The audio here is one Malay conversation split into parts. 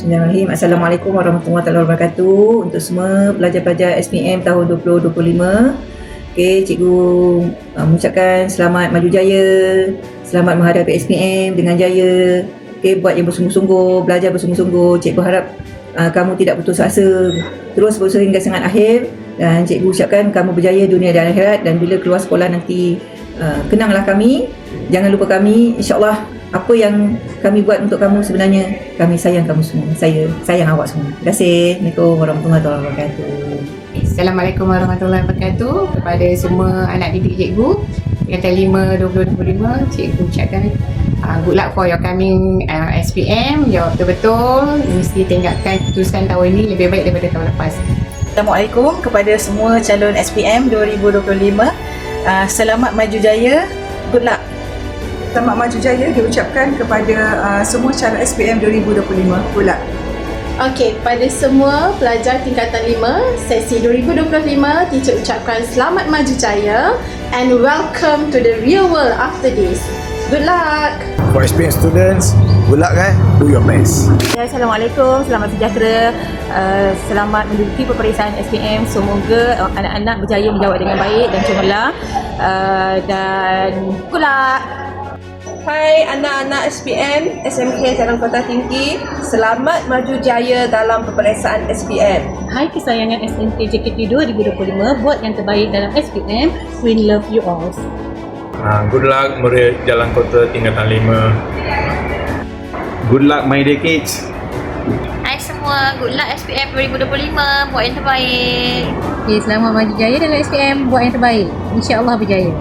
Bismillahirrahmanirrahim. Assalamualaikum warahmatullahi wabarakatuh. Untuk semua pelajar-pelajar SPM tahun 2025. Okey, cikgu mengucapkan selamat maju jaya. Selamat menghadapi SPM dengan jaya. Okey, buat yang bersungguh-sungguh, belajar bersungguh-sungguh. Cikgu harap kamu tidak putus asa. Terus berusaha hingga sangat akhir. Dan cikgu ucapkan kamu berjaya dunia dan akhirat. Dan bila keluar sekolah nanti, kenanglah kami. Jangan lupa kami. InsyaAllah apa yang kami buat untuk kamu sebenarnya, kami sayang kamu semua. Saya sayang awak semua. Terima kasih. Assalamualaikum warahmatullahi wabarakatuh. Assalamualaikum warahmatullahi wabarakatuh. Kepada semua anak didik cikgu Tingkatan 5 2025, cikgu ucapkan good luck for your coming SPM. Jawab betul-betul, mesti tinggalkan keputusan tahun ini lebih baik daripada tahun lepas. Assalamualaikum kepada semua calon SPM 2025. Selamat maju jaya. Good luck. Selamat maju jaya diucapkan kepada semua calon SPM 2025. Good luck. Okey, pada semua pelajar tingkatan 5 sesi 2025, teacher ucapkan selamat maju jaya and welcome to the real world after this. Good luck. For SPM students, good luck do your best. Assalamualaikum, selamat sejahtera. Selamat menduduki peperiksaan SPM. Semoga anak-anak berjaya menjawab dengan baik dan cemerlang. Dan good luck. Hai anak-anak SPM SMK Jalan Kota Tinggi, selamat maju jaya dalam peperiksaan SPM. Hai kesayangan SMK JKT 2025, buat yang terbaik dalam SPM. We love you all. Good luck murid Jalan Kota tingkatan 5. Good luck my dear kids. Hai semua, good luck SPM 2025, buat yang terbaik. Okay, selamat maju jaya dalam SPM, buat yang terbaik. InsyaAllah berjaya.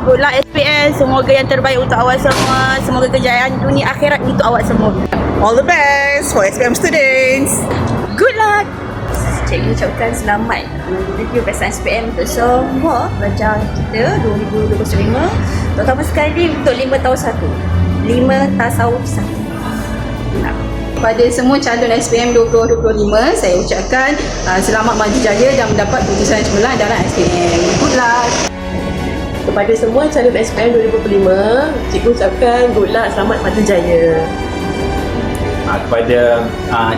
Good luck SPM. Semoga yang terbaik untuk awak semua. Semoga kejayaan dunia akhirat untuk awak semua. All the best for SPM students. Good luck. Cikgu ucapkan selamat menduduki peperiksaan SPM untuk semua pelajar kita 2025, terutama sekali untuk 5 tahun 1, 5 tasawuf 1. Kepada semua calon SPM 2025, saya ucapkan selamat maju jaya dan mendapat keputusan yang cemerlang dalam SPM. Good luck. Kepada semua calon SPM 2025, cikgu ucapkan good luck, selamat maju jaya. Kepada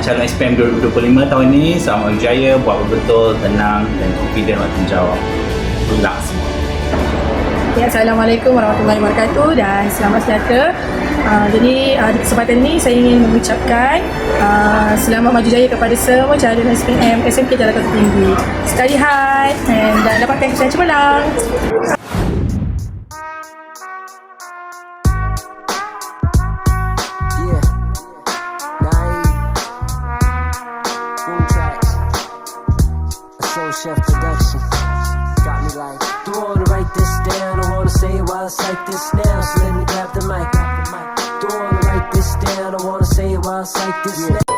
calon SPM 2025 tahun ini, selamat berjaya, buat betul, tenang dan confident waktu menjawab. Good luck semua. Ya, Assalamualaikum warahmatullahi wabarakatuh dan selamat sejahtera. Jadi di kesempatan ini saya ingin mengucapkan selamat maju jaya kepada semua calon SPM SMK Jalan Kota Tinggi. Sekali hai dan dapatkan keputusan cemerlang. Chef production got me like, don't wanna write this down, I wanna say it while it's like this now, so let me grab the mic. Don't wanna write this down, I wanna say it while it's like this now.